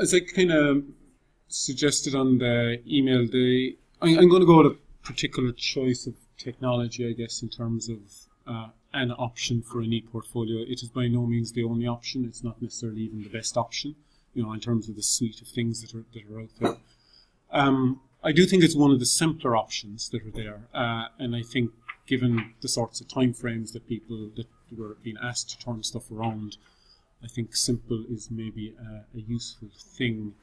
as I kind of suggested on the email, I'm going to go with a particular choice of technology, I guess, in terms of an option for an ePortfolio. It is by no means the only option. It's not necessarily even the best option, in terms of the suite of things that are out there. I do think it's one of the simpler options that are there, and I think given the sorts of timeframes that people that were being asked to turn stuff around, I think simple is maybe a useful thing,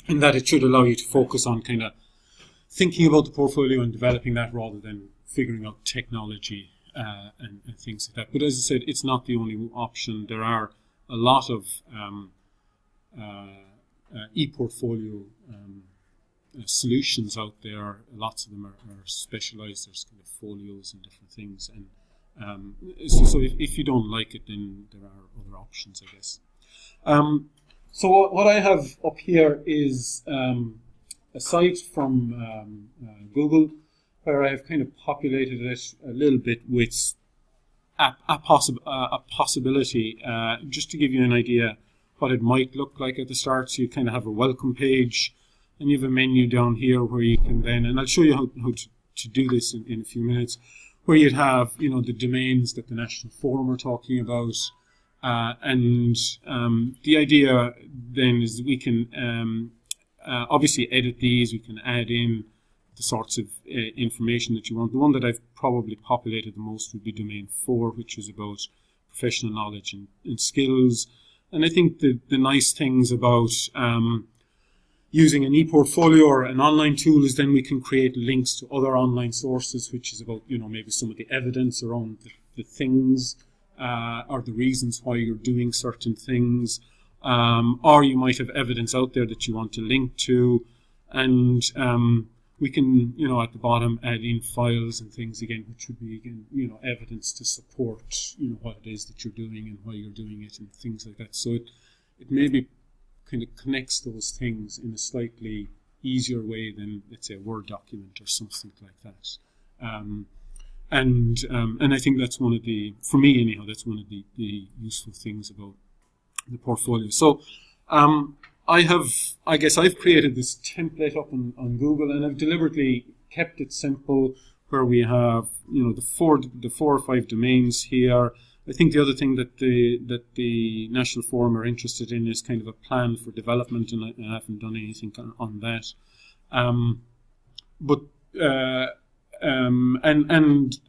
in that it should allow you to focus on kind of thinking about the portfolio and developing that rather than figuring out technology and things like that. But as I said, it's not the only option. There are a lot of ePortfolio solutions out there. Lots of them are specialized. There's kind of folios and different things. And so if you don't like it, then there are other options, I guess. So what I have up here is a site from Google, where I have kind of populated it a little bit with a possibility, just to give you an idea what it might look like at the start. So you kind of have a welcome page, and you have a menu down here where you can then, and I'll show you how to do this in a few minutes, where you'd have, the domains that the National Forum are talking about. And the idea then is that we can obviously edit these. We can add in the sorts of information that you want. The one that I've probably populated the most would be domain 4, which is about professional knowledge and skills. And I think the nice things about using an ePortfolio or an online tool is then we can create links to other online sources, which is about, maybe some of the evidence around the things or the reasons why you're doing certain things. Or you might have evidence out there that you want to link to. And we can, at the bottom add in files and things again, which would be, again, evidence to support, what it is that you're doing and why you're doing it and things like that. So it maybe kind of connects those things in a slightly easier way than, let's say, a Word document or something like that. And I think that's one of the, for me anyhow, that's one of the useful things about the portfolio. So I've created this template up on Google, and I've deliberately kept it simple, where we have, the four or five domains here. I think the other thing that the National Forum are interested in is kind of a plan for development, and I haven't done anything on that. And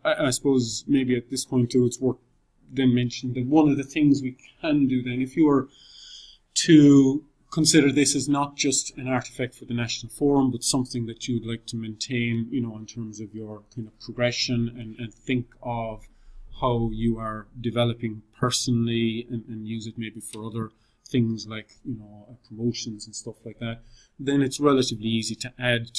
I suppose maybe at this point too, it's worth then mentioning that one of the things we can do then, if you were to consider this as not just an artifact for the National Forum, but something that you would like to maintain, in terms of your kind of progression, and think of how you are developing personally, and use it maybe for other things like, promotions and stuff like that, then it's relatively easy to add,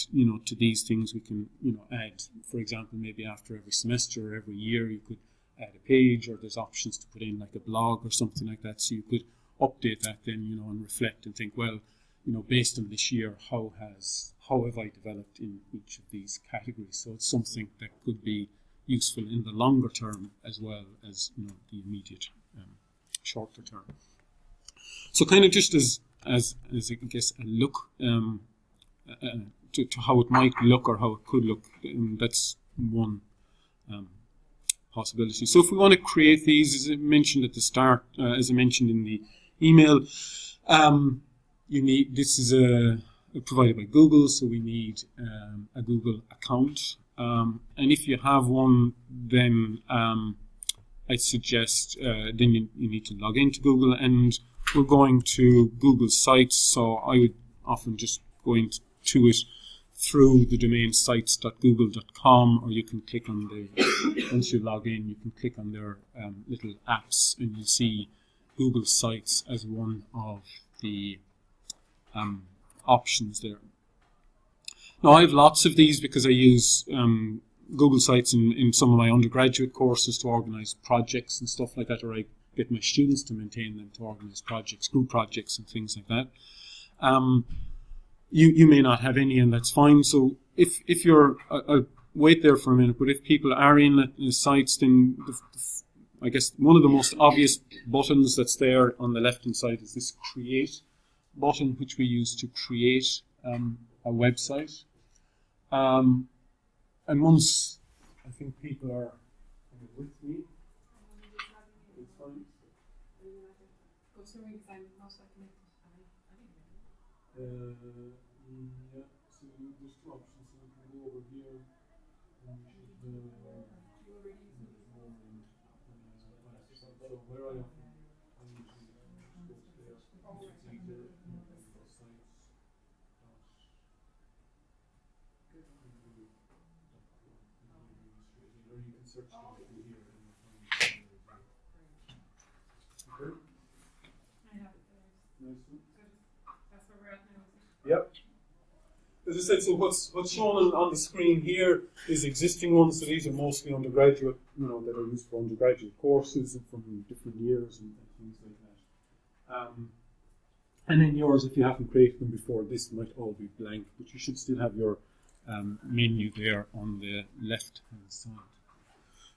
to these things. We can, add, for example, maybe after every semester or every year, you could add a page, or there's options to put in like a blog or something like that. So you could update that then, and reflect and think, well, based on this year, how have I developed in each of these categories? So it's something that could be useful in the longer term as well as, the immediate shorter term. So kind of just as I guess a look to how it might look or how it could look, that's one possibility. So if we want to create these, as I mentioned at the start, as I mentioned in the email, this is provided by Google, so we need a Google account. And if you have one, then I suggest then you need to log into Google, and we're going to GoogleSites, so I would often just go into it through the domain sites.google.com, or you can click on once you log in, you can click on their little apps, and you'll see GoogleSites as one of the options there. Now, I have lots of these because I use GoogleSites in some of my undergraduate courses to organize projects and stuff like that, or I get my students to maintain them to organize projects, group projects and things like that. You may not have any, and that's fine. So if you're, I'll wait there for a minute, but if people are in the sites, then I guess one of the most obvious buttons that's there on the left-hand side is this Create button, which we use to create a website. And once I think people are kind of with me, it's fine. Go to me because I'm not connected. Yeah, so there's two options. So we can go over here. And we should, so where I am, I usually go to there. It's easier. Sites. Or you can search through here and you'll find it. Okay. I have it there. Nice one. That's where we're at now, is it? Yep. As I said, so what's shown on the screen here is existing ones. So these are mostly undergraduate, that are used for undergraduate courses and from different years and things like that. And then yours, if you haven't created them before, this might all be blank, but you should still have your menu there on the left-hand side.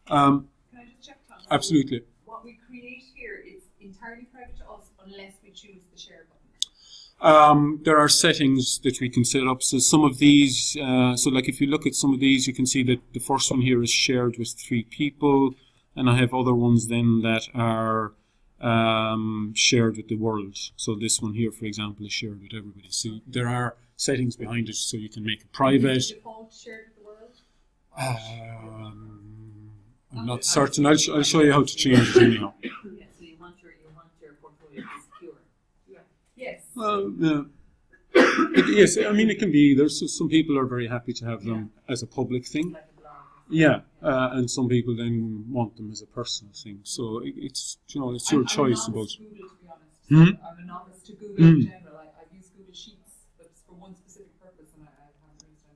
Can I just check, Tom? Absolutely. What we create here is entirely private to us unless we choose the share button. There are settings that we can set up. So some of these, so like if you look at some of these, you can see that the first one here is shared with 3 people, and I have other ones then that are shared with the world. So this one here, for example, is shared with everybody. So there are settings behind it, so you can make it private. Is the default shared with the world? I'm not certain. I'll show you how to change it anyhow. Yeah, so you want your portfolio to be secure. Yeah. Yes. Well, yeah. Yes, I mean it can be. There's some people are very happy to have them as a public thing. Like a blog. Yeah, and some people then want them as a personal thing. So it's it's your choice about. I'm a novice to Google, to be honest. I'm a novice to Google in general. I've used Google Sheets, but it's for one specific purpose, and I haven't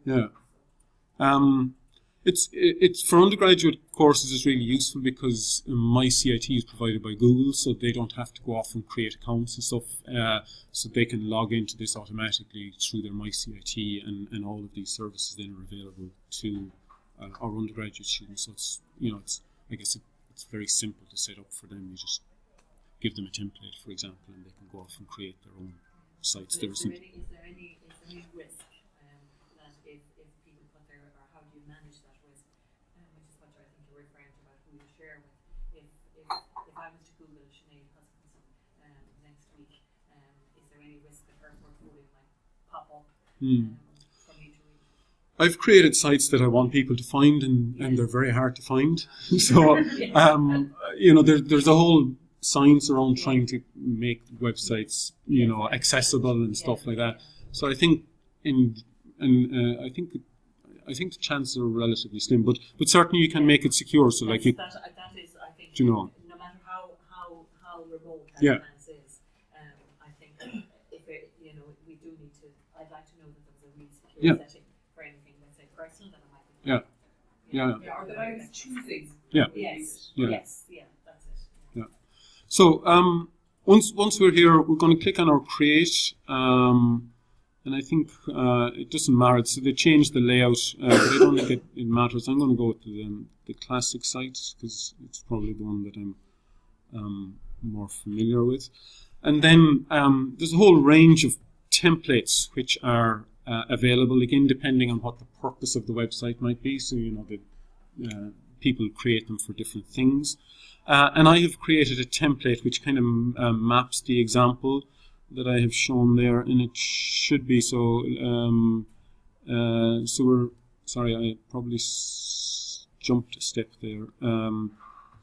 really done it. It's for undergraduate courses. It's really useful because my CIT is provided by Google, so they don't have to go off and create accounts and stuff. So they can log into this automatically through their MyCIT, and all of these services then are available to our undergraduate students. So it's I guess it's very simple to set up for them. You just give them a template, for example, and they can go off and create their own sites. So is there any risk that if people put their, or how do you manage that risk, which is what I think you're referring to about who you share with. If I was to Google Sinead Huskinson next week, is there any risk that her portfolio might pop up for me to read? I've created sites that I want people to find, and they're very hard to find. So, there's a whole science around trying to make websites, accessible and stuff like that. So I think I think the chances are relatively slim, but certainly you can make it secure. So that is, I think, no matter how remote that plans is, I think if we do need to. I'd like to know that there's a really secure setting for anything that's say personal that I might be. Or that I was choosing. Yes, that's it. Yeah. So once we're here, we're going to click on our create, and I think it doesn't matter. So they changed the layout, but I don't think it matters. I'm going to go to the classic sites because it's probably the one that I'm more familiar with. And then there's a whole range of templates which are available, again, depending on what the purpose of the website might be. So, people create them for different things. And I have created a template which kind of maps the example that I have shown there, and it should be so. So we're sorry, I probably jumped a step there.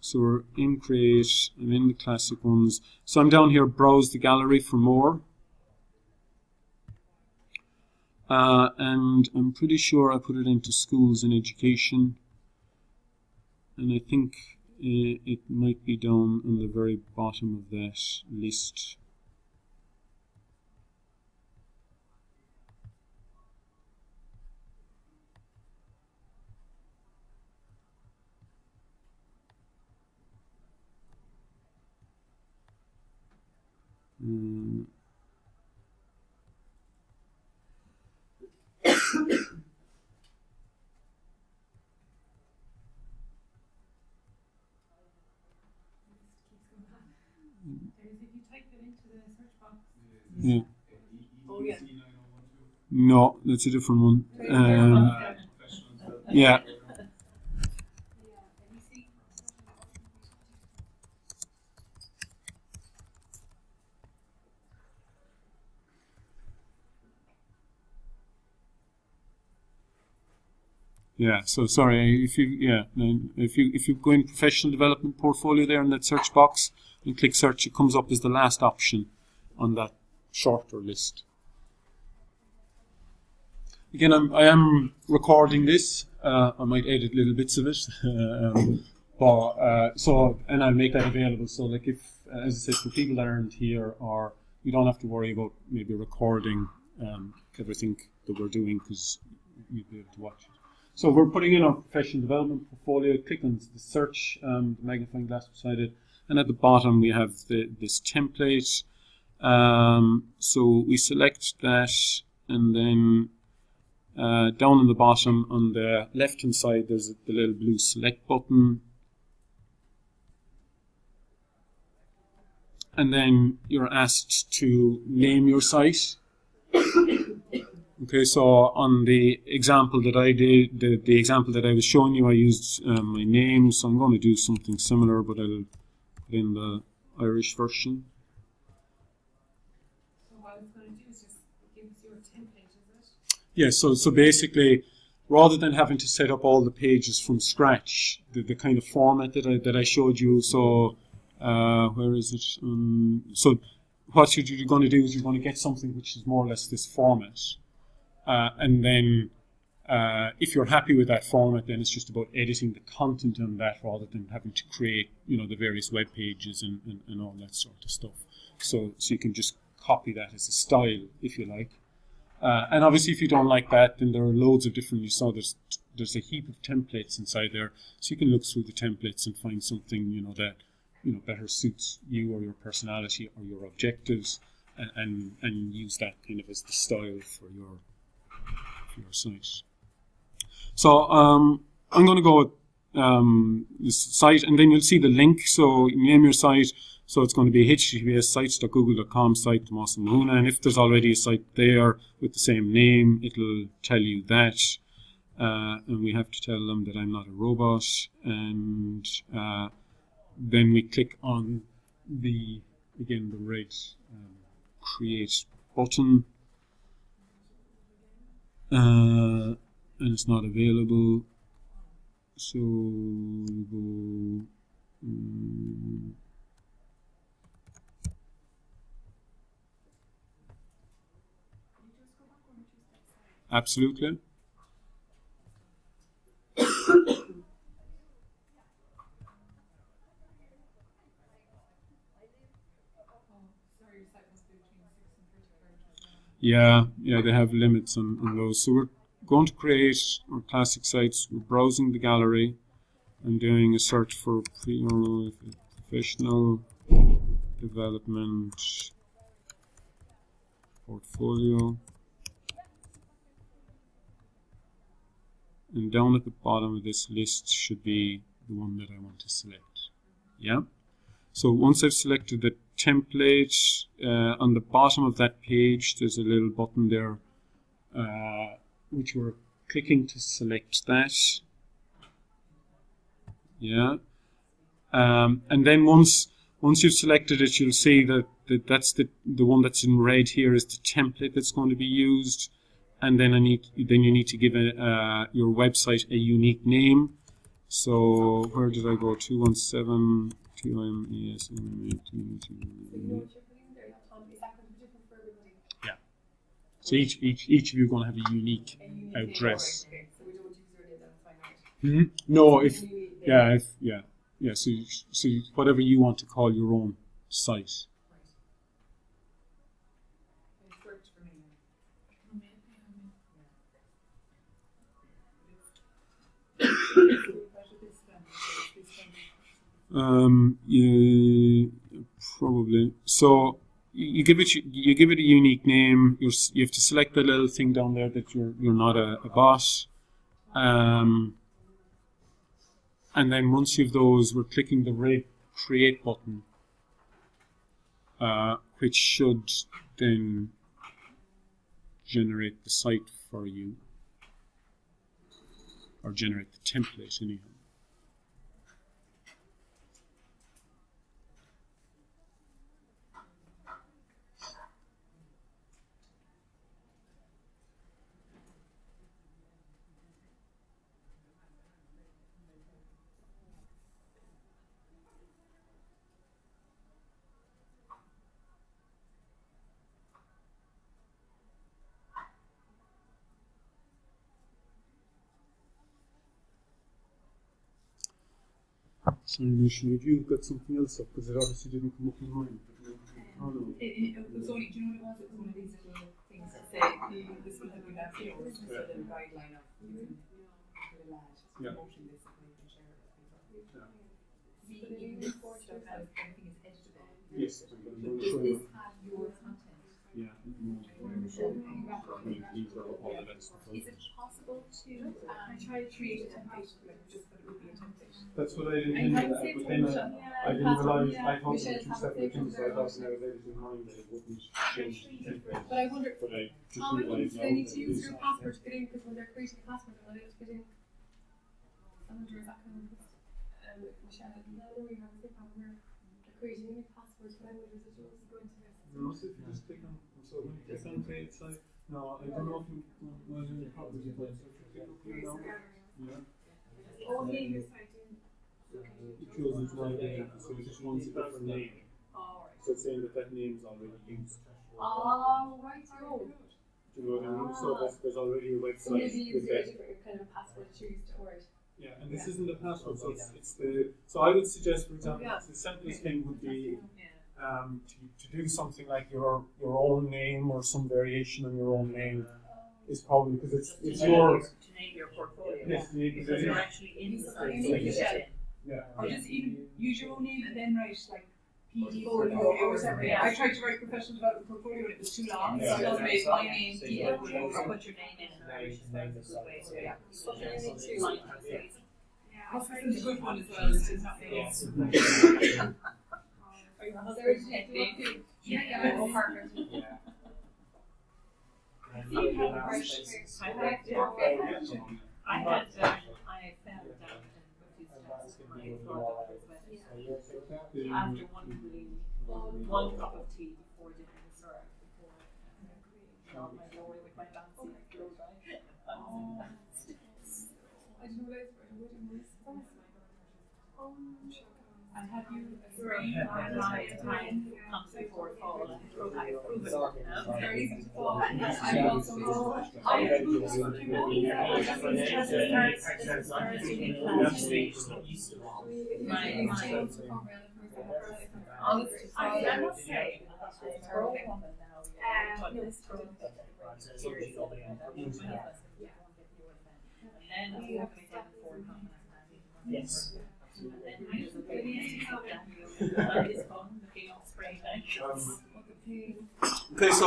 So we're in create. I'm in the classic ones. So I'm down here. Browse the gallery for more. And I'm pretty sure I put it into schools and education, and I think it might be down on the very bottom of that list. get into the search box? Yeah. Oh, yeah. No, that's a different one. Yeah. Yeah, so sorry, if you go in professional development portfolio there in that search box and click search, it comes up as the last option on that shorter list. Again, I am recording this. I might edit little bits of it, and I'll make that available. So, like, if, as I said, for people that aren't here, or you don't have to worry about maybe recording everything that we're doing, because you'll be able to watch it. So we're putting in our professional development portfolio. Click on the search, the magnifying glass beside it, and at the bottom we have this template. So we select that, and then down in the bottom on the left hand side there's the little blue select button, and then you're asked to name your site. Okay, so on the example that I did, the example that I was showing you, I used my name, so I'm going to do something similar, but I'll put in the Irish version. So what it's going to do is just give us your template, is it? Yeah, so basically, rather than having to set up all the pages from scratch, the kind of format that I showed you, so where is it? So what you're going to do is you're going to get something which is more or less this format. And then if you're happy with that format, then it's just about editing the content on that rather than having to create, the various web pages and all that sort of stuff. So you can just copy that as a style, if you like. And obviously, if you don't like that, then there are loads of different. You saw there's a heap of templates inside there, so you can look through the templates and find something that better suits you or your personality or your objectives, and use that kind of as the style for your site. So I'm going to go with this site, and then you'll see the link. So you name your site. So it's going to be https://sites.google.com site Tomás Mahuna, and if there's already a site there with the same name, it'll tell you that. And we have to tell them that I'm not a robot, and then we click on the red create button. And it's not available, so we go absolutely. Yeah, they have limits on those. So we're going to create our classic sites. We're browsing the gallery and doing a search for professional development portfolio. And down at the bottom of this list should be the one that I want to select. Yeah. So once I've selected the template, on the bottom of that page, there's a little button there, which we're clicking to select that. Yeah. And then once you've selected it, you'll see that that's the one that's in red here is the template that's going to be used. And then you need to give your website a unique name. So where did I go? 217 TOMES. Yeah. So each of you are going to have a unique address. Okay, so we don't use Mm-hmm. your name, No, So whatever you want to call your own site. Yeah, probably. So you give it a unique name. You have to select the little thing down there that you're not a bot. And then once you've those, we're clicking the red create button, which should then generate the site for you, or generate the template anyhow. So initially you've got something else up, because it obviously didn't come up in mine. It was only, do you know what it was? It was one of these little things to say, this will help you navigate, or just a little guideline of you can put a lad promoting this and you can share it with people. The report stuff has everything is editable. Yes, I'm Does going to show this you. have your content? Yeah. These are all the best. Is it possible to try to create a template, like just that it would be a template? That's what I didn't think, but then I didn't realise, I thought they were two separate things, so I thought when I was editing mine that it wouldn't change the template. But I wonder, But I just how many realised do now they need that to it use is your actually. password to get in? Because when they're creating a password, they're not able to get in. I wonder if that kind of Michelle, no, we have a thing on where they're creating unique passwords, but I wonder if it's just going to this. No, so if you just click on, so when you click on page site, no, I don't know if you want to copy it, but if you click up here now, yeah. Oh, name your site in. It chooses one name, so it just wants a different name. So it's saying that name is already used. Oh, right, so. Do you know what I mean? So there's already a So website maybe with use a that. different kind of password to use to order. Yeah, and this isn't the password, so it's the. So I would suggest, for example, the simplest thing would be to do something like your own name or some variation on your own name is probably because it's your. To name your portfolio. Yes, because you're actually in the site. Yeah. Or just even use your own name and then write like PD Portfolio or something. I tried to write professional development portfolio and it was too long, so I just made my name PD. Or put your name in and Irish is a good way to find it. Hospice is a good one as well. It's not Yes. Are you there is a yeah, all partners. I had found out after one cup of tea before dinner, sorry, before my glory with my fancy blow dry. I didn't realize what it was. And have you agreed on my time comes before fall and prove it. It's very easy to fall. I also I approved something I must say, Yes. Okay, so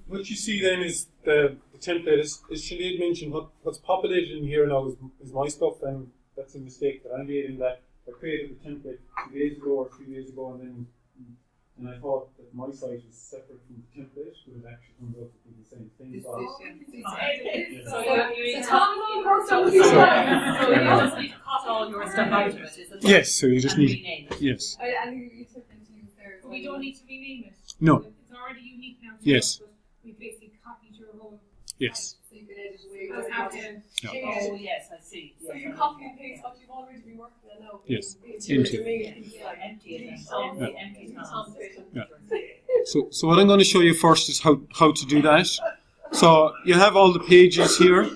what you see then is the template. As Sinead had mentioned, what's populated in here now is my stuff, and that's a mistake that I made in that I created the template 2 days ago or 3 days ago, and I thought that my site was separate from the template, but it actually turns out to be the same thing. So you just need to cut all your stuff out of it. yes, so you just need rename it. yes. I think you took into use there. We don't need to rename it. No. It's already unique now. Yes. But we basically copied your whole. Yes. So you can edit away. You just have to. Oh yes, I see. So you copy and paste what you've already been working on now. Yes. Into Into. your domain. Empty it. Empty Yeah. So what I'm going to show you first is how to do that. So you have all the pages here,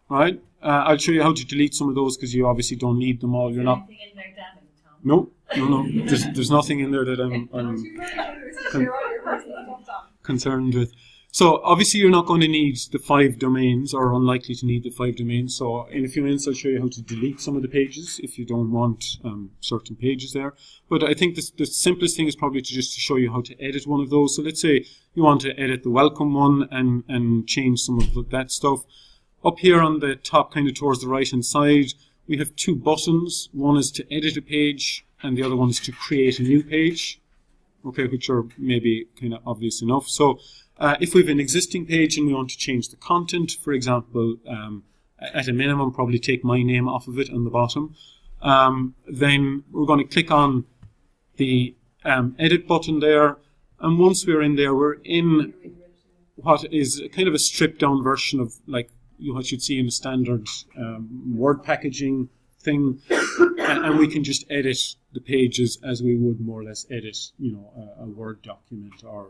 right? I'll show you how to delete some of those because you obviously don't need them all. You're not. Anything in there damning, Tom? No. There's nothing in there that I'm concerned with. So obviously you're not going to need the 5 domains, or unlikely to need the 5 domains. So in a few minutes I'll show you how to delete some of the pages if you don't want certain pages there. But I think the simplest thing is probably to show you how to edit one of those. So let's say you want to edit the welcome one and change some of that stuff. Up here on the top, kind of towards the right hand side, we have 2 buttons. One is to edit a page, and the other one is to create a new page, okay, which are maybe kind of obvious enough. So if we have an existing page and we want to change the content, for example, at a minimum, probably take my name off of it on the bottom, then we're going to click on the edit button there, and once we're in there, we're in what is kind of a stripped down version of like what you'd see in the standard Word packaging thing, and we can just edit the pages as we would more or less edit, a Word document or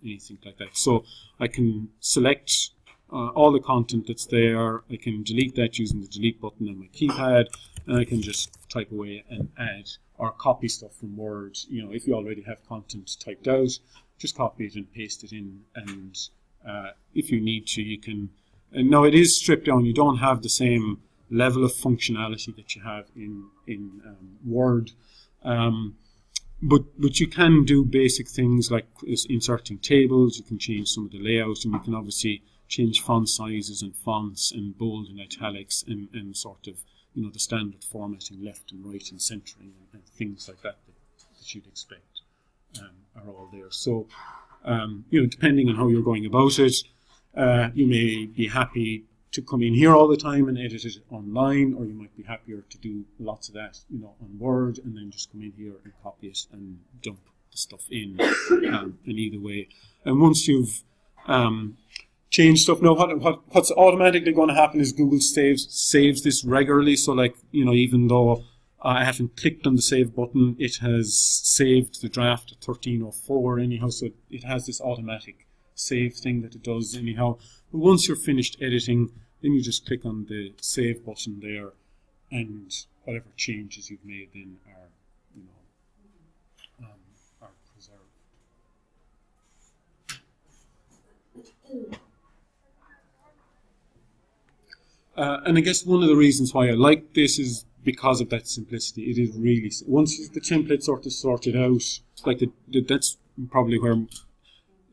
anything like that. So I can select all the content that's there. I can delete that using the delete button on my keypad, and I can just type away and add or copy stuff from Word. If you already have content typed out, just copy it and paste it in, and if you need to, you can. And now it is stripped down. You don't have the same level of functionality that you have in Word, but you can do basic things like inserting tables. You can change some of the layout, and you can obviously change font sizes and fonts and bold and italics and sort of the standard formatting, left and right and centering and things like that you'd expect are all there. So depending on how you're going about it, you may be happy to come in here all the time and edit it online, or you might be happier to do lots of that on Word and then just come in here and copy it and dump the stuff in. And either way, and once you've change stuff. Now, what's automatically going to happen is Google saves this regularly. So, like, even though I haven't clicked on the save button, it has saved the draft at 1304 anyhow. So it has this automatic save thing that it does anyhow. But once you're finished editing, then you just click on the save button there, and whatever changes you've made then are preserved. And I guess one of the reasons why I like this is because of that simplicity. It is really, once the template sort of sorted out, like that's probably where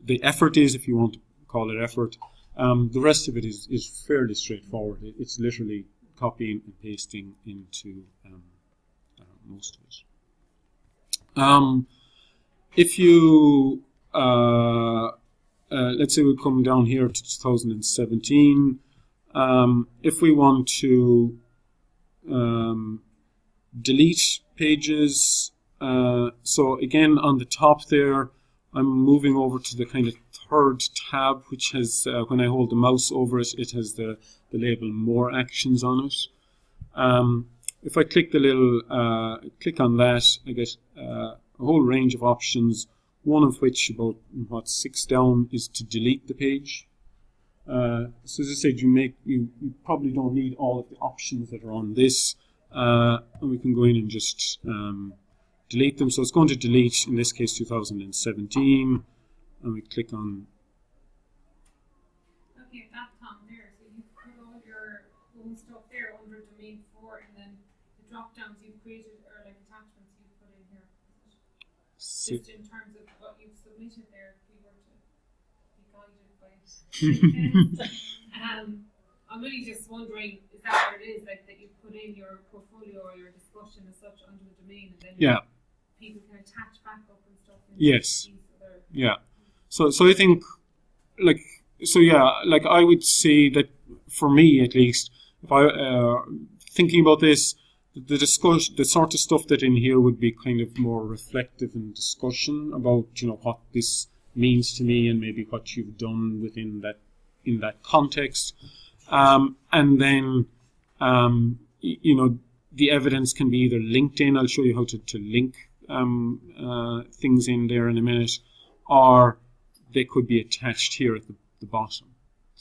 the effort is, if you want to call it effort. The rest of it is fairly straightforward. It's literally copying and pasting into most of it. If you, let's say we come down here to 2017, if we want to delete pages, so again on the top there, I'm moving over to the kind of third tab, which has, when I hold the mouse over it, it has the label More Actions on it. If I click the little, click on that, I get a whole range of options, one of which, about 6 down, is to delete the page. So as I said, you probably don't need all of the options that are on this, and we can go in and just delete them. So it's going to delete, in this case, 2017, and we click on. Okay, that Tom there. So you put all your own stuff there under domain 4, and then the drop downs you've created or like attachments you've put in here. Just in terms of what you've submitted there, if we were to be guided by it. I'm really just wondering, is that what it is, like that you put in your portfolio or your discussion as such under the domain, and then people can attach back up and stuff? Yes. Yeah. So I think, like I would say that for me at least, if I thinking about this, the discussion, the sort of stuff that in here would be kind of more reflective and discussion about what this means to me and maybe what you've done within that in that context, and then the evidence can be either linked in. I'll show you how to link things in there in a minute, or they could be attached here at the bottom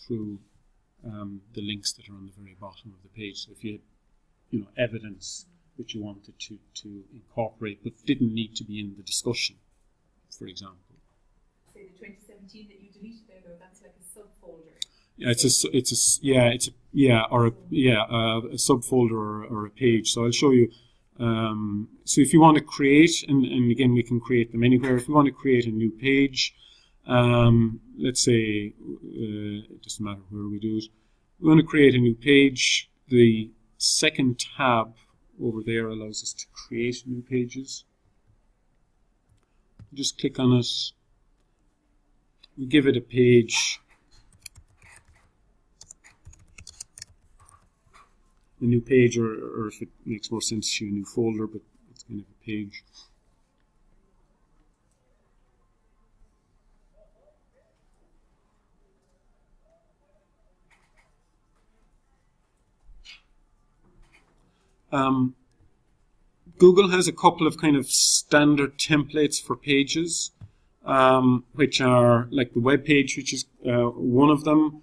through the links that are on the very bottom of the page. So if you had evidence that you wanted to incorporate but didn't need to be in the discussion, for example. Say the 2017 that you deleted there, though, that's like a subfolder. Yeah, a subfolder or a page. So I'll show you. So if you want to create, and again we can create them anywhere. If you want to create a new page, let's say it doesn't matter where we do it. We want to create a new page. The second tab over there allows us to create new pages. Just click on it. We give it a page, a new page, or if it makes more sense to you, a new folder, but it's kind of a page. Google has a couple of kind of standard templates for pages, which are like the web page, which is one of them.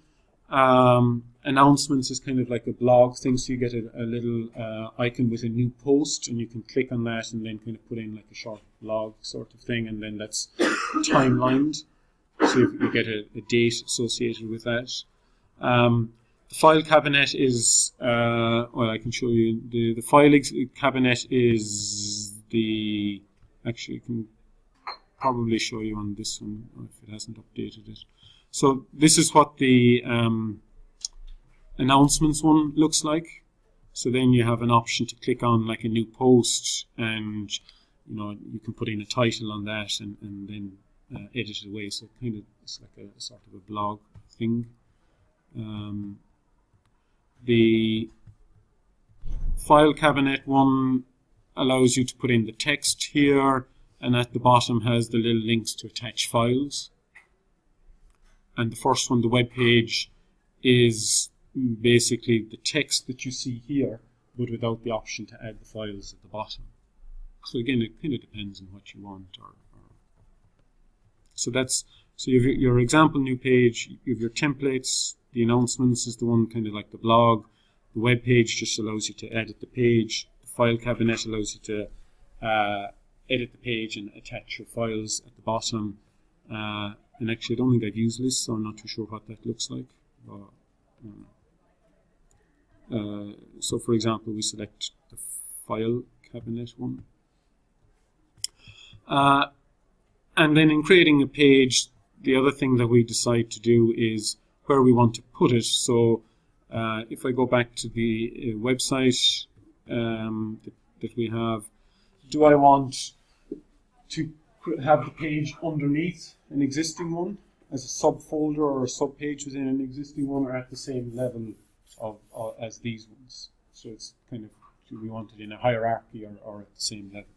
Announcements is kind of like a blog thing, so you get a little icon with a new post, and you can click on that and then kind of put in like a short blog sort of thing, and then that's timelined, so you get a date associated with that. The file cabinet is, well, I can show you, the file cabinet is the, actually I can probably show you on this one if it hasn't updated it. So this is what the announcements one looks like. So then you have an option to click on like a new post, and you know, you can put in a title on that and then edit it away. So kind of it's like a sort of a blog thing. The file cabinet one allows you to put in the text here, and at the bottom has the little links to attach files. And the first one, the web page, is basically the text that you see here, but without the option to add the files at the bottom. So again, it kind of depends on what you want. So that's, so you have your example new page, you have your templates. The announcements is the one kind of like the blog. The web page just allows you to edit the page. The file cabinet allows you to edit the page and attach your files at the bottom. And actually, I don't think I've used this, so I'm not too sure what that looks like. So, for example, we select the file cabinet one. And then in creating a page, the other thing that we decide to do is where we want to put it. So if I go back to the website that we have, do I want to have the page underneath an existing one as a subfolder or a subpage within an existing one, or at the same level of as these ones? So it's kind of, do we want it in a hierarchy or at the same level?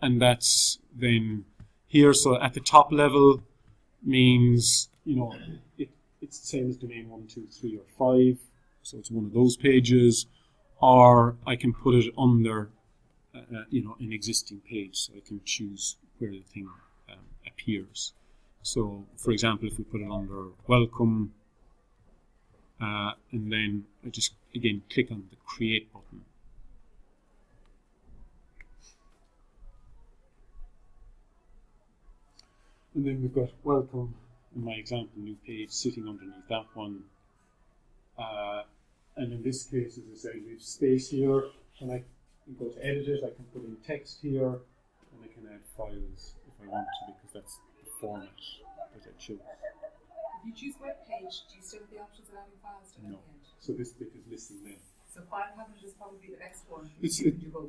And that's then here. So at the top level means, you know, it's the same as domain 1, 2, 3, or 5. So it's one of those pages. Or I can put it under, you know, an existing page. So I can choose where the thing appears. So, for example, if we put it under welcome, and then I just, again, click on the create button. And then we've got welcome, in my example, new page sitting underneath that one. And in this case, as I said, we have space here, and I can go to edit it, I can put in text here, and I can add files if I want to, because that's the format that I chose. If you choose web page, do you still have the options of adding files to the end? So this bit is listing them. So file cabinet is probably the next one.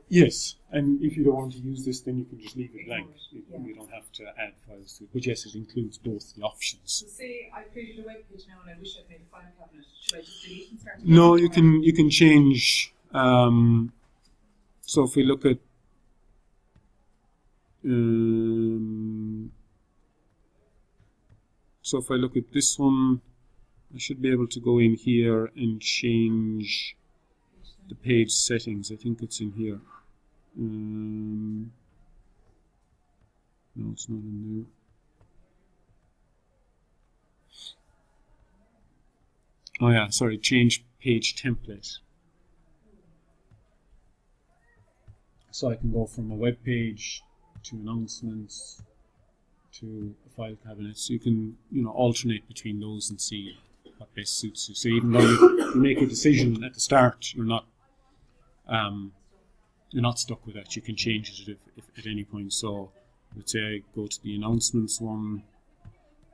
Yes, and if you don't want to use this, then you can just leave it blank. Yeah. You don't have to add files to it. But yes, it includes both the options. So say I created a web page now and I wish I'd made a file cabinet. Should I just delete and start again? No, you can change. So if we look at so if I look at this one, I should be able to go in here and change the page settings. I think it's in here. No, it's not in there. Oh yeah, sorry, change page template. So I can go from a web page to announcements to a file cabinet. So you can, you know, alternate between those and see what best suits you. So even though you make a decision at the start, you're not stuck with that. You can change it if at any point. So let's say I go to the announcements one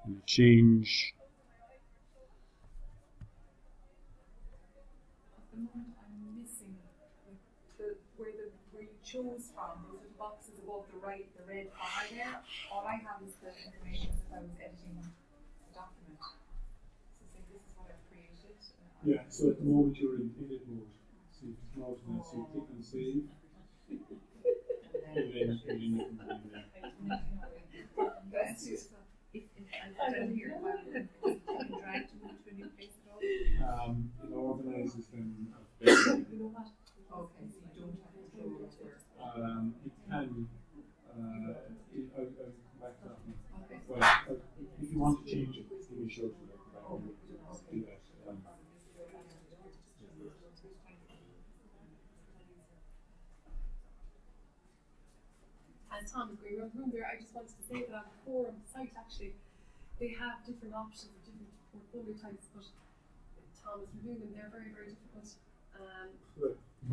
and I change. At the moment I'm missing choose from, those little boxes above the red bar there, all I have is the information as if I was editing the document. So say this is what I've created. Yeah, so at the moment you're in edit mode. So you come out and so you click on save. And then you can go in there. I don't hear it. You can drag to move to a new place at all. It organizes them. You know what? Okay, so you don't have control of where. It can. I'll come back to that one. Okay. But if you want to change it, give me a shout. I'll do that. And Tom, going around the room there, I just wanted to say that on the forum site, actually, they have different options of different portfolio types, but Tom is reviewing them. They're very, very difficult.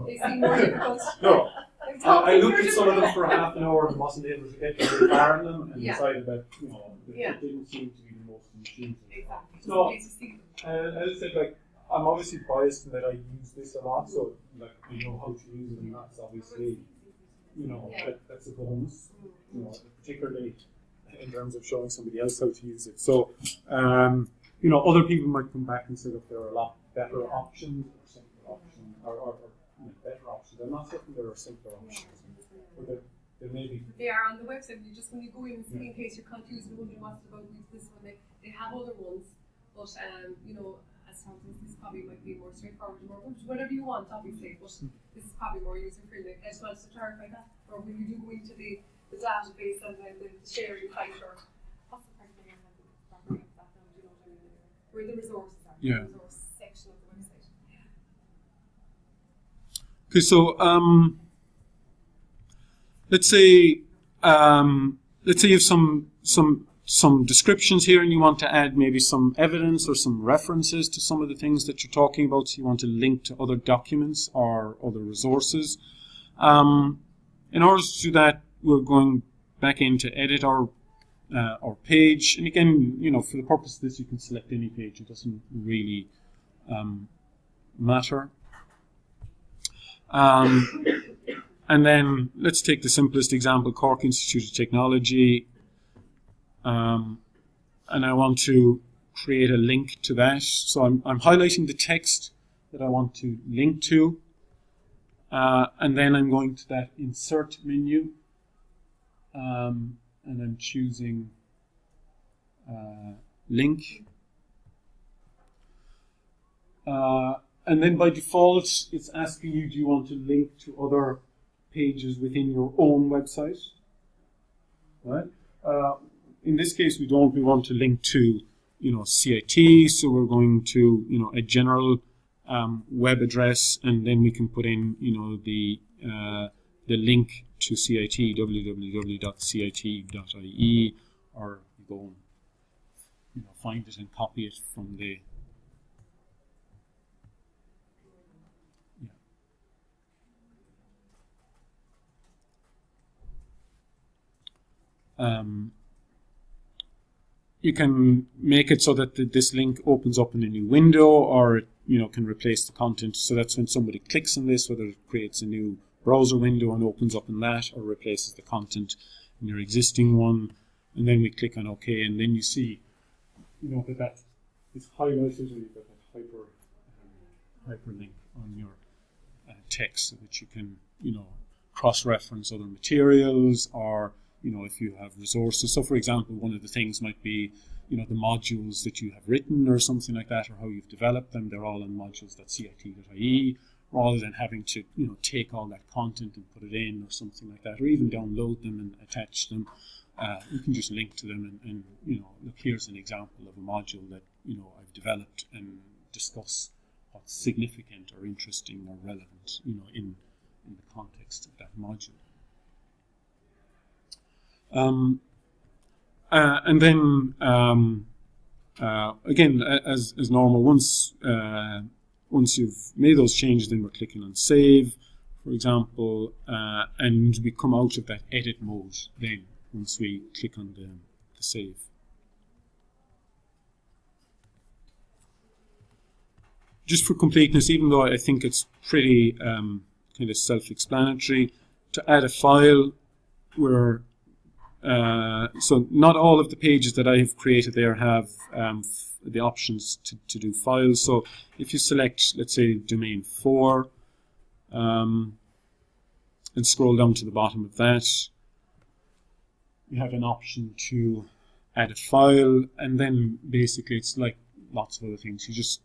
They seem more difficult. No, I looked at some of them for half an hour and wasn't able to get very far in them, and decided that it didn't seem to be the most intuitive. Exactly. No, It's to see them. as I said, like, I'm obviously biased in that I use this a lot, so like I know how to use it, and that's obviously, that's a bonus, particularly in terms of showing somebody else how to use it. So, other people might come back and say that there are a lot better options or simpler options, or better options. I'm not certain there are simpler options, but there may be. They are on the website. You just, when you go in and see, in case you're confused and wondering what's about this one, they have other ones, but as Tom says, this probably might be more straightforward and more whatever you want, obviously, but this is probably more user friendly. I just wanted to clarify that. Or when you do go into the database and then the sharing site, or what's the part of the property of that now, do you know what I mean? Where the resources are, the resource section of the website. Okay, so let's say you have some descriptions here, and you want to add maybe some evidence or some references to some of the things that you're talking about. So you want to link to other documents or other resources. In order to do that, we're going back in to edit our page, and again, for the purpose of this, you can select any page. It doesn't really matter. And then let's take the simplest example, Cork Institute of Technology. And I want to create a link to that. So I'm highlighting the text that I want to link to. And then I'm going to that insert menu. And I'm choosing link. And then by default, it's asking you, do you want to link to other pages within your own website? Right? In this case, we don't. We want to link to, CIT. So we're going to, a general web address, and then we can put in, the link to CIT, www.cit.ie, or you go and, find it and copy it from the. You can make it so that this link opens up in a new window, or it can replace the content. So that's when somebody clicks on this, whether it creates a new browser window and opens up in that, or replaces the content in your existing one. And then we click on OK, and then you see that is highlighted, and you've got that hyperlink on your text, so that you can cross-reference other materials, or if you have resources. So, for example, one of the things might be, the modules that you have written or something like that, or how you've developed them. They're all in modules.cit.ie, rather than having to, take all that content and put it in or something like that, or even download them and attach them. You can just link to them and look, here's an example of a module that, I've developed, and discuss what's significant or interesting or relevant, in the context of that module. And then again, as normal, once you've made those changes, then we're clicking on save, for example, and we come out of that edit mode then once we click on the save. Just for completeness, even though I think it's pretty kind of self-explanatory, to add a file, where so not all of the pages that I have created there have the options to do files. So if you select, let's say, domain 4, and scroll down to the bottom of that, you have an option to add a file, and then basically it's like lots of other things. You just,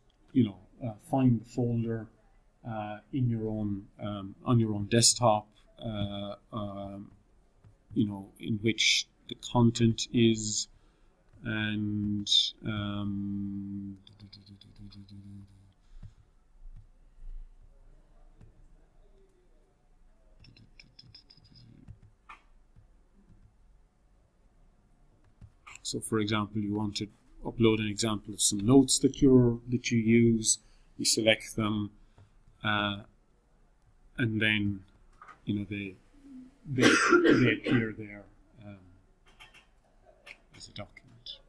find the folder in your own on your own desktop, in which the content is, and so, for example, you want to upload an example of some notes that you use. You select them, and then they appear there as a document.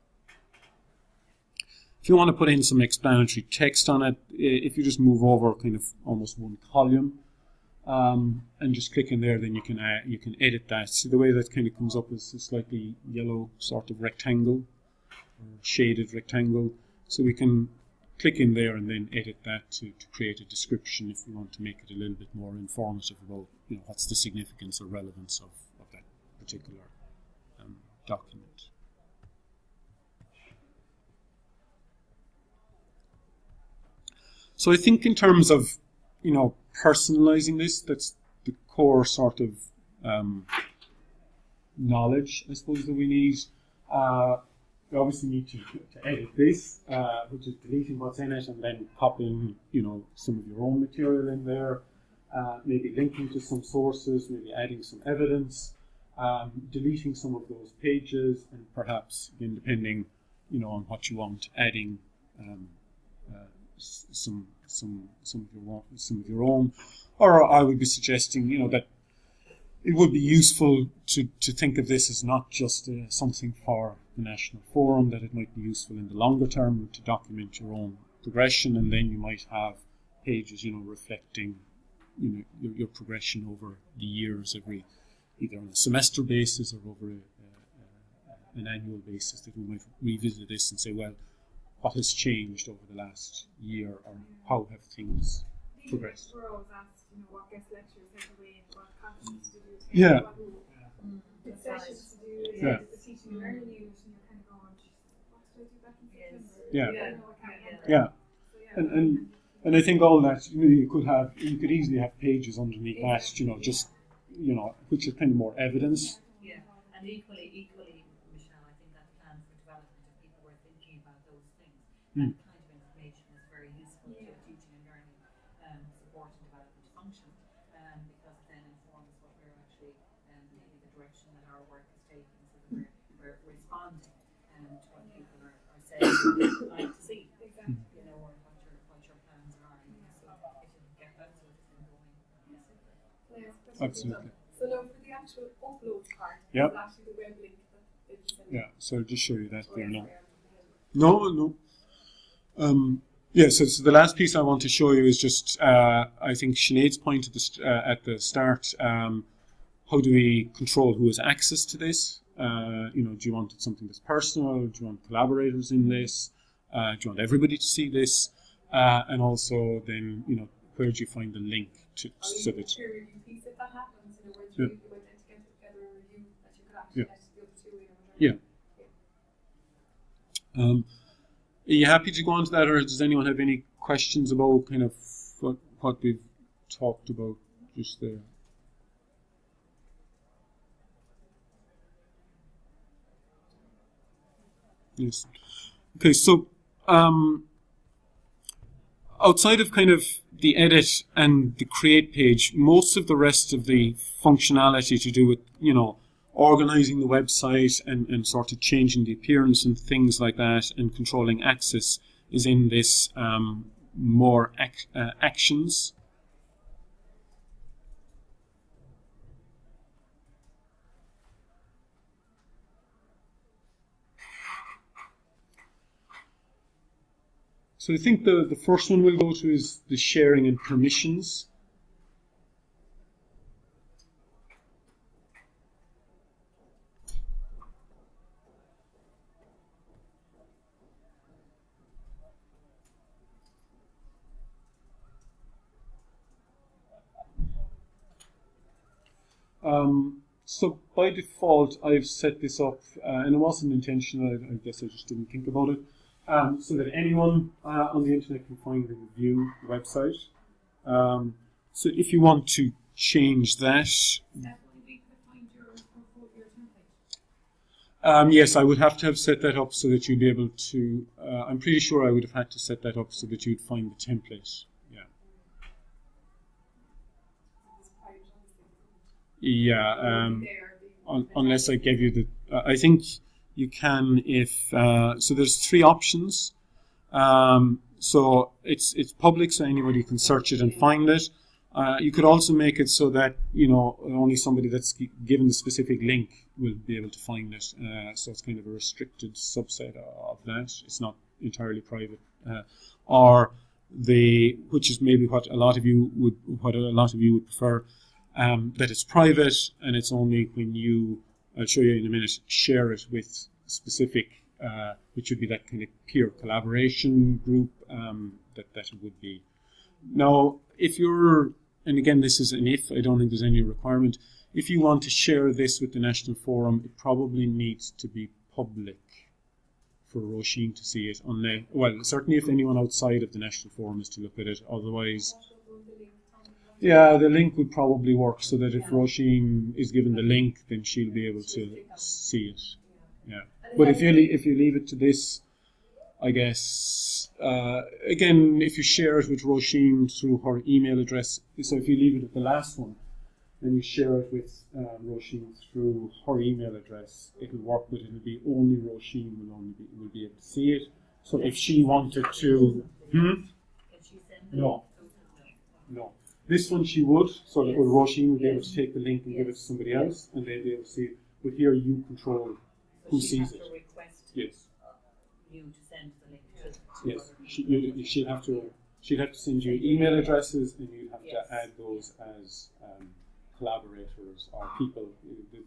If you want to put in some explanatory text on it, if you just move over kind of almost one column, and just click in there, then you can edit that. See, the way that kind of comes up is a slightly yellow sort of rectangle, or shaded rectangle. So we can click in there and then edit that to create a description if we want to make it a little bit more informative about what's the significance or relevance of that particular document. So I think in terms of personalizing this, that's the core sort of knowledge, I suppose, that we need. We obviously need to edit this, which is deleting what's in it and then popping, some of your own material in there, maybe linking to some sources, maybe adding some evidence, deleting some of those pages, and perhaps, again, depending, on what you want, adding some of your own. Or I would be suggesting, that it would be useful to think of this as not just something for the National Forum, that it might be useful in the longer term to document your own progression, and then you might have pages, reflecting, your progression over the years, either on a semester basis or over an annual basis, that we might revisit this and say, well, what has changed over the last year, or how have things progressed? We're always asked, what guest lectures take away, what conferences to do, Yeah. what sessions to do, Yeah. the teaching and learning unit, and you're kind of going, what did I do back in September? Yeah. I can't remember. Yeah. So, yeah. And I think all that, you could easily have pages underneath that, just, which are kind of more evidence. Yeah, and equally, Michelle, I think that plan for development, if people were thinking about those things, that kind of information is very useful to a teaching and learning support and development function, because it then informs what we're actually, maybe the direction that our work is taking, so that we're responding to what people are saying they'd like to see, Exactly. or what your plans are. So if you can get that sort of thing going, yes. Absolutely. So now for the actual upload part, Yep. it's actually the web link that they send. Yeah, so I'll just show you that there now. Sorry, No. So the last piece I want to show you is just, I think Sinead's point at the start, how do we control who has access to this? Do you want something that's personal? Do you want collaborators in this? Do you want everybody to see this? And also then, where do you find the link to, so that... peer review piece if that happens, where Yeah. you might then get together a review that you could actually Yeah. get the other two in. Yeah. Are you happy to go on to that, or does anyone have any questions about kind of what we've talked about just there? Yes. Okay, so outside of kind of the edit and the create page, most of the rest of the functionality to do with, organizing the website and sort of changing the appearance and things like that and controlling access is in this more actions. So I think the first one we'll go to is the sharing and permissions. So by default, I've set this up, and it wasn't intentional. I guess I just didn't think about it, so that anyone on the internet can find and view the website. So if you want to change that, Is that only we could find your portfolio template? yes, I would have to have set that up so that you'd be able to. I'm pretty sure I would have had to set that up so that you'd find the template. Yeah. Yeah. Unless I gave you the, I think you can if, so there's 3 options. So it's public, so anybody can search it and find it. You could also make it so that, only somebody that's given the specific link will be able to find it. So it's kind of a restricted subset of that. It's not entirely private. Which is maybe what a lot of you would prefer, that it's private and it's only when you, I'll show you in a minute, share it with specific, which would be that kind of peer collaboration group, that it would be. Now, if you're, and again, this is an if, I don't think there's any requirement, if you want to share this with the National Forum, it probably needs to be public for Roisin to see it, unless, well, certainly if anyone outside of the National Forum is to look at it, otherwise, yeah, the link would probably work, so that if Roisin is given the link, then she'll be able to see it. Yeah, but if you leave it to this, I guess, again, if you share it with Roisin through her email address, so if you leave it at the last one, and you share it with Roisin through her email address, it'll work, but it'll be only Roisin will be able to see it. So if she wanted to, no. This one she would, so that Roisin would be able to take the link and give it to somebody else, and they'd be able to see it. But here you control who sees it. Yes. You to send the link to yes. She'd have to send you email addresses, and you'd have to add those as collaborators or people.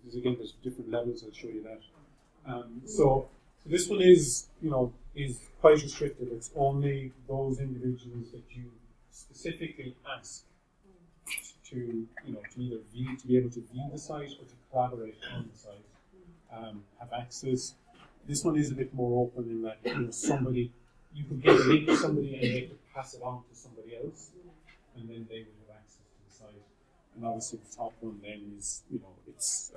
There's different levels. I'll show you that. So this one is quite restricted. It's only those individuals that you specifically ask to either view, to be able to view the site or to collaborate on the site, have access. This one is a bit more open in that you could get a link to somebody and they could pass it on to somebody else, and then they would have access to the site. And obviously the top one then is it's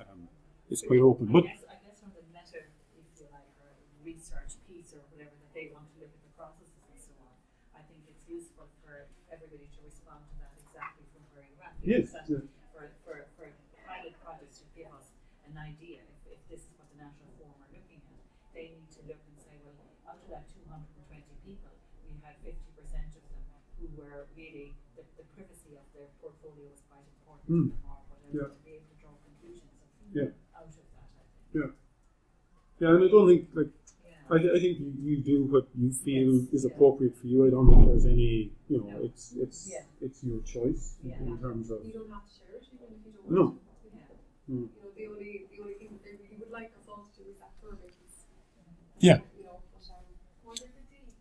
quite open. But I guess from the meta, if you like, or research piece or whatever that they want to look at the processes and so on, I think it's useful for everybody to respond to that exactly from where you're at. yes, For pilot projects to give us an idea if this is what the National Forum are looking at, they need to look and say, well, out of that 220 people, we had 50% of them who were really, the privacy of their portfolio was quite important to them, or whatever, to be able to draw conclusions out of that, I think. Yeah, and I don't think, I think you do what you feel is appropriate for you. I don't think there's any, it's your choice in terms of. You don't have to share it even if you don't No. want to. The only thing that they really would like us all to do is that survey piece. Yeah. What are the dates?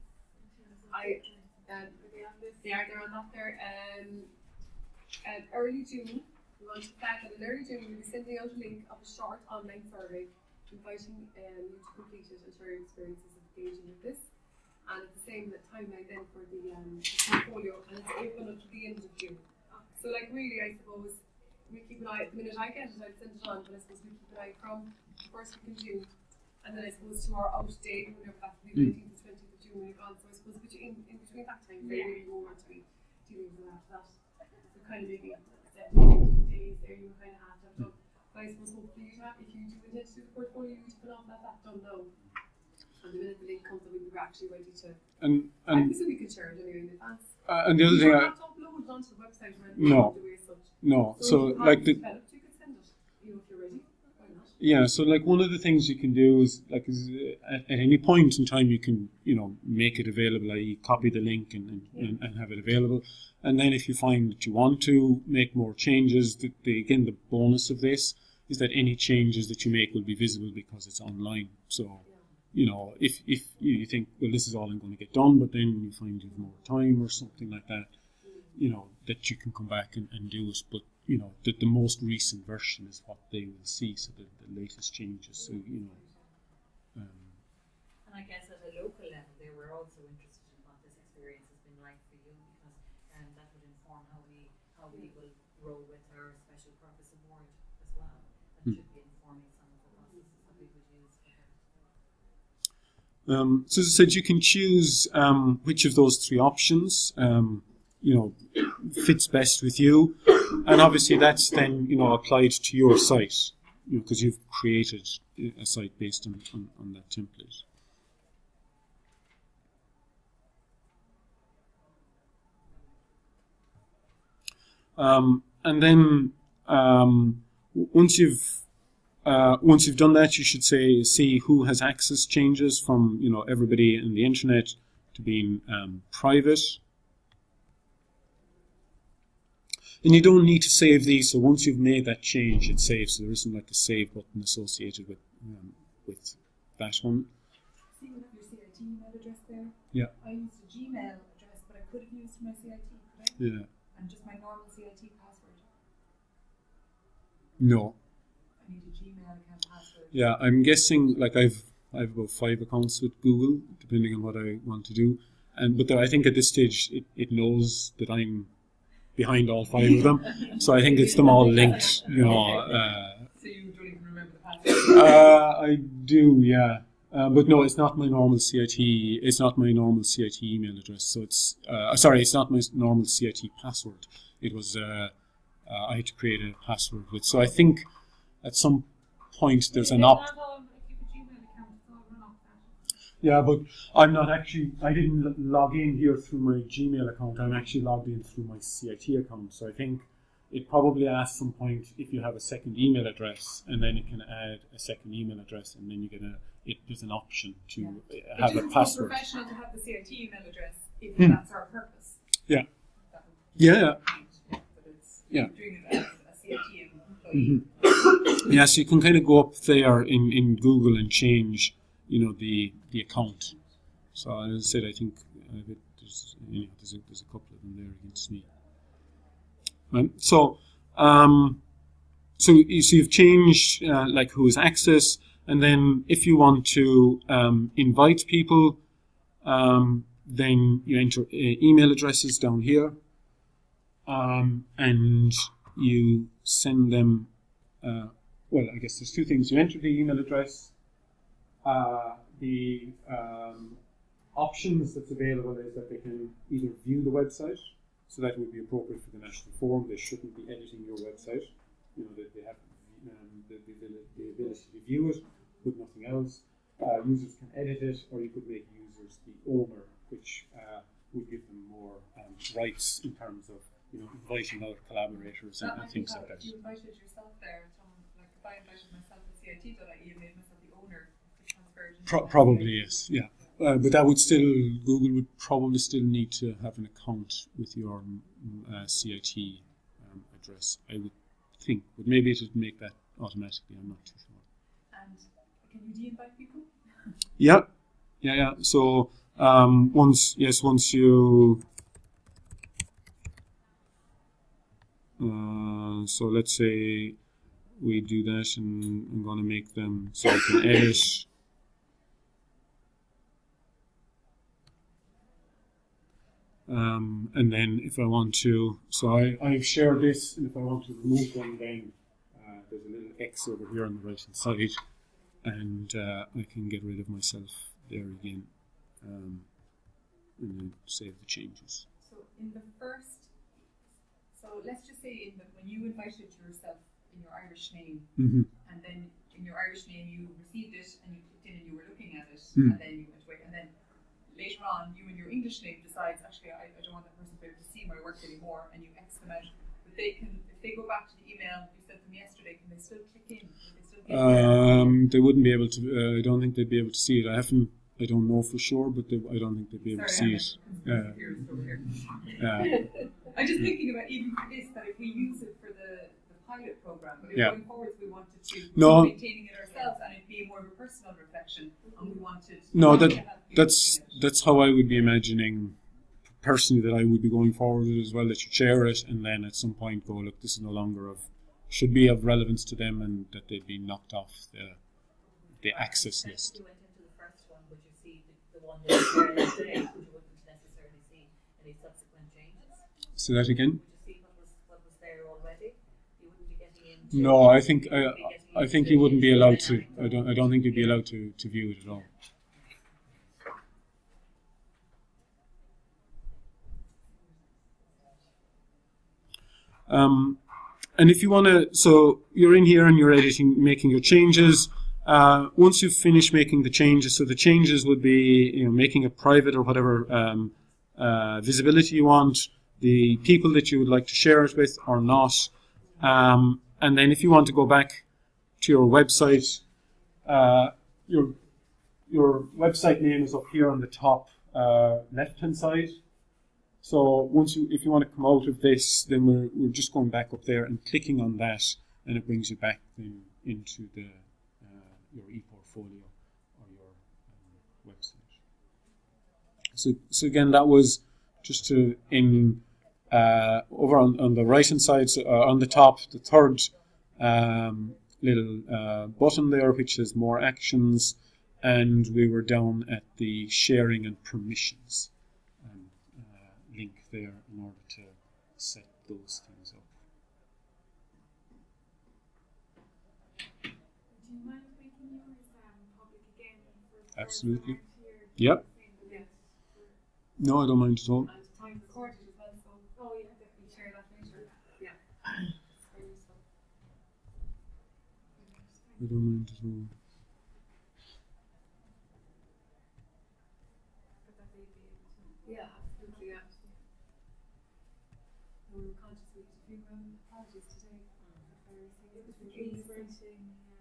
They're on that there. Early June, we want to start that in early June. We'll be sending out a link of a short online survey inviting you to complete it and share your experiences of engaging with this. And at the same timeline then for the portfolio, and it's open up to the end of June. So really, I suppose, we keep an eye, the minute I get it, I'll send it on, but I suppose we keep an eye from the first week in June, and then I suppose to our out date, whenever that will be 19th to 20th of June when you're gone. So I suppose in between that time, really won't want to be dealing with after that. So kind of maybe 17 days there, you kind of have to have done. But I suppose hopefully if you do intend to do the portfolio, you put on that done now. And the minute the link comes, then we'll be actually ready to. And I presume we can share it anyway in advance. And the other thing, you don't have to upload it onto the website or anything. No. No. So if you have it developed, you can send it. If you're ready. Why not? Yeah. So one of the things you can do is at any point in time you can make it available, i.e. copy the link and have it available. And then if you find that you want to make more changes, again the bonus of this is that any changes that you make will be visible because it's online. So. If you think, well, this is all I'm going to get done, but then you find you have more time or something like that, that you can come back and do it. But the most recent version is what they will see, so the latest changes. So And I guess at a local level, they were also interested in what this experience has been like for you, because that would inform how we will grow with our special purpose award as well. That should be informing some of the processes that we would use. So as I said, you can choose which of those three options fits best with you, and obviously that's then applied to your site, because you've created a site based on that template. And then once you've done that, you should see who has access changes from everybody in the internet to being private. And you don't need to save these. So once you've made that change, it saves. So there isn't like a save button associated with that one. See, we have your CIT email address there. Yeah. I used a Gmail address, but I could have used my CIT, could I? Yeah. And just my normal CIT password. No. I need a Gmail account password. Yeah, I'm guessing like I've about 5 accounts with Google, depending on what I want to do. But I think at this stage it knows that I'm behind all 5 of them, so I think it's them all linked. So you don't even remember the password? I do, yeah. But no, it's not my normal CIT. It's not my normal CIT email address. So it's it's not my normal CIT password. It was I had to create a password with. So I think at some point there's an op. Yeah, but I'm not actually. I didn't log in here through my Gmail account. I'm actually logged in through my CIT account. So I think it probably asks some point if you have a second email address, and then it can add a second email address, and then you get there's an option to have a password. It's professional to have the CIT email address if that's our purpose. Yeah. Yeah. But it's doing it as a CIT employee. Mm-hmm. Yeah, so you can kind of go up there in Google and change, the account. So as I said, I think there's a couple of them there against me. Right. So you've changed like who has access, and then if you want to invite people, then you enter email addresses down here, and you send them. Well, I guess there's 2 things. You enter the email address. The options that's available is that they can either view the website, so that would be appropriate for the National Forum. They shouldn't be editing your website. They have the ability to view it, but nothing else. Users can edit it, or you could make users the owner, which would give them more rights in terms of inviting other collaborators and things like that. If you invited yourself there, like if I invited myself to CIT.ie and made myself the owner, probably yes, yeah. But that would Google would probably still need to have an account with your CIT address, I would think. But maybe it would make that automatically, I'm not too sure. And can you de-invite people? Yeah. So once you so let's say we do that, and I'm going to make them so I can edit. And then if I want to, so I've shared this, and if I want to remove them, then there's a little X over here on the right hand side, and I can get rid of myself there again, and then save the changes. So let's just say when you invited yourself in your Irish name, Mm-hmm. and then in your Irish name you received it and you clicked in and you were looking at it, Mm. and then you went away, and then later on you in your English name decides, actually I don't want that person to be able to see my work anymore, and you X them out. But if they go back to the email you sent them yesterday, can they still click in? Can they still get They wouldn't be able to. I don't think they'd be able to see it. I don't know for sure, but I don't think they'd be able to see it. I'm just thinking about even for this, that if we use it for the pilot program, but if going forward we wanted to keep maintaining it ourselves and it being more of a personal reflection, and we wanted that's how I would be imagining personally that I would be going forward with as well, that you share it, and then at some point go, look, this is no longer should be of relevance to them, and that they'd be knocked off the access list. If you went into the first one, would you see the one that you shared today, but you wouldn't necessarily see any subsequent changes? Say that again? Would you see what was there already? You wouldn't be getting into. No, I think you wouldn't be allowed to. I don't think you'd be allowed to view it at all. And if you want to, so you're in here and you're editing, making your changes. Once you've finished making the changes, so the changes would be, making it private or whatever visibility you want, the people that you would like to share it with or not. And then if you want to go back to your website, your website name is up here on the top left-hand side. So if you want to come out of this, then we're just going back up there and clicking on that, and it brings you back then into your ePortfolio or your website. So again, that was just to over on the right hand side, so, on the top, the third little button there, which says more actions, and we were down at the sharing and permissions link there in order to set those things up. Do you mind making yours public again? Absolutely. Yep. Yeah. No, I don't mind at all. And time recorded as well, so we share that later. Yeah. It's very useful. I don't mind at all. Yeah, absolutely, yeah. And we were conscious we had a few apologies today for various things.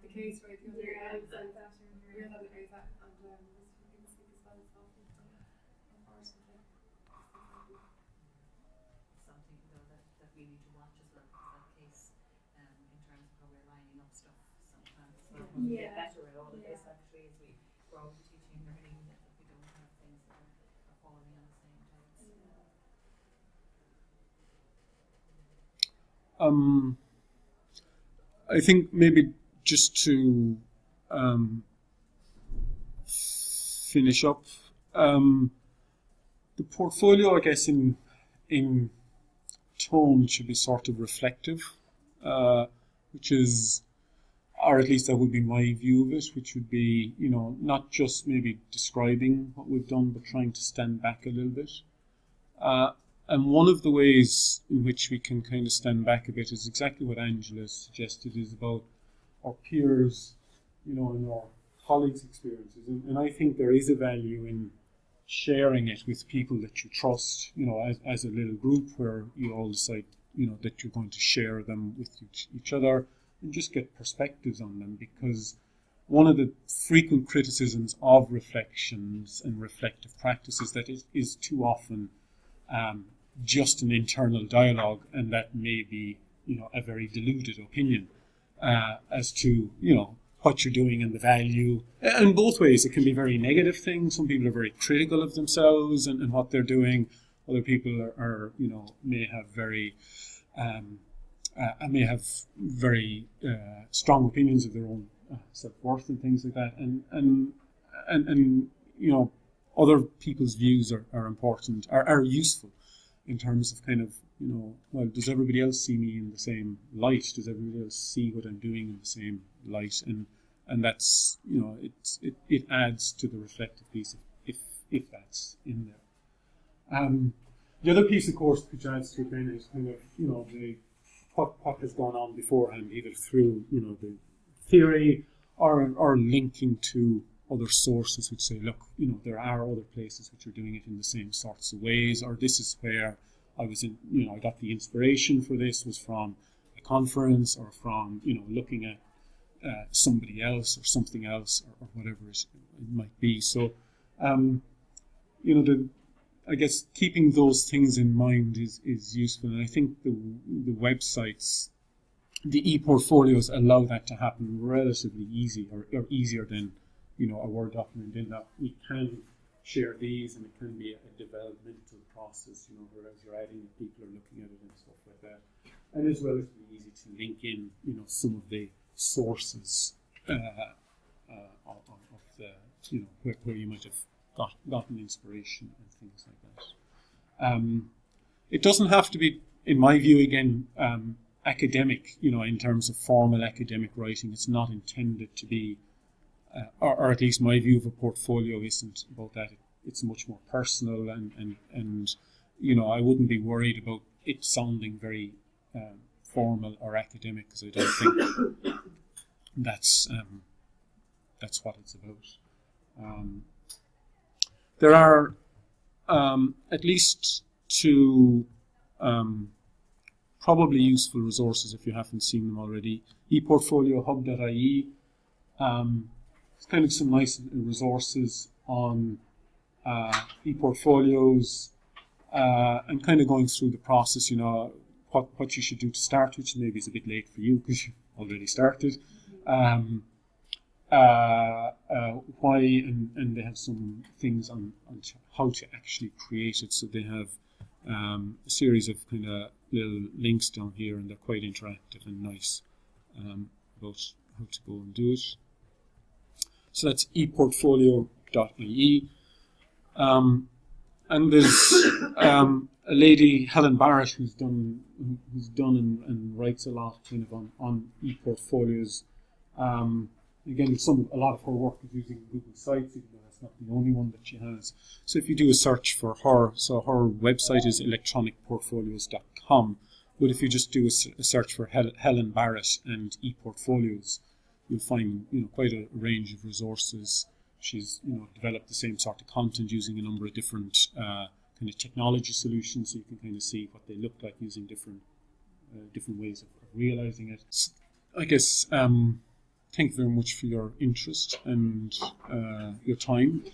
The case right, the other areas, and that area, that area, and there's a few things as well, so unfortunately. Something though that we need to watch as well, because that case, in terms of how we're lining up stuff sometimes as well, we get better at all of this actually as we grow teaching and learning, that we don't have things that are falling on the same days. I think maybe just to finish up, the portfolio, I guess, in tone should be sort of reflective, which is, or at least that would be my view of it, which would be, not just maybe describing what we've done, but trying to stand back a little bit. And one of the ways in which we can kind of stand back a bit is exactly what Angela suggested, is about our peers, and our colleagues' experiences. And I think there is a value in sharing it with people that you trust, as a little group where you all decide, that you're going to share them with each other and just get perspectives on them. Because one of the frequent criticisms of reflections and reflective practices that it is too often just an internal dialogue, and that may be, a very diluted opinion as to, what you're doing and the value. In both ways, it can be very negative things. Some people are very critical of themselves and what they're doing. Other people are may have very strong opinions of their own self-worth and things like that. And other people's views are important, are useful in terms of kind of, well, does everybody else see me in the same light? Does everybody else see what I'm doing in the same light? And that's, it adds to the reflective piece if that's in there. The other piece, of course, which adds to it then is kind of, what has gone on beforehand, either through, the theory or linking to other sources which say, look, there are other places which are doing it in the same sorts of ways, or this is where I was in, I got the inspiration for this was from a conference or from, looking at somebody else or something else or whatever it might be. So, I guess keeping those things in mind is useful, and I think the websites, the ePortfolios allow that to happen relatively easy, or easier than a Word document, in that we can share these, and it can be a developmental process, whereas you're adding, people are looking at it and stuff like that. And it's relatively easy to link in, some of the sources of the, where you might have gotten inspiration and things like that. It doesn't have to be, in my view, again, academic, in terms of formal academic writing. It's not intended to be, or at least my view of a portfolio isn't about that. It's much more personal, and I wouldn't be worried about it sounding very formal or academic, because I don't think that's what it's about. There are at least two probably useful resources if you haven't seen them already. Eportfolio hub.ie. It's kind of some nice resources on ePortfolios, and kind of going through the process, what you should do to start, which maybe is a bit late for you because you've already started. Why, and they have some things on how to actually create it. So they have a series of kind of little links down here, and they're quite interactive and nice about how to go and do it. So that's eportfolio.ie. And there's a lady, Helen Barrett, who's done and writes a lot kind of on ePortfolios. Again, a lot of her work is using GoogleSites, even though that's not the only one that she has. So if you do a search for her, so her website is electronicportfolios.com, but if you just do a search for Helen Barrett and ePortfolios, you'll find quite a range of resources. She's developed the same sort of content using a number of different kind of technology solutions, so you can kind of see what they look like using different ways of realizing it. So I guess thank you very much for your interest and your time.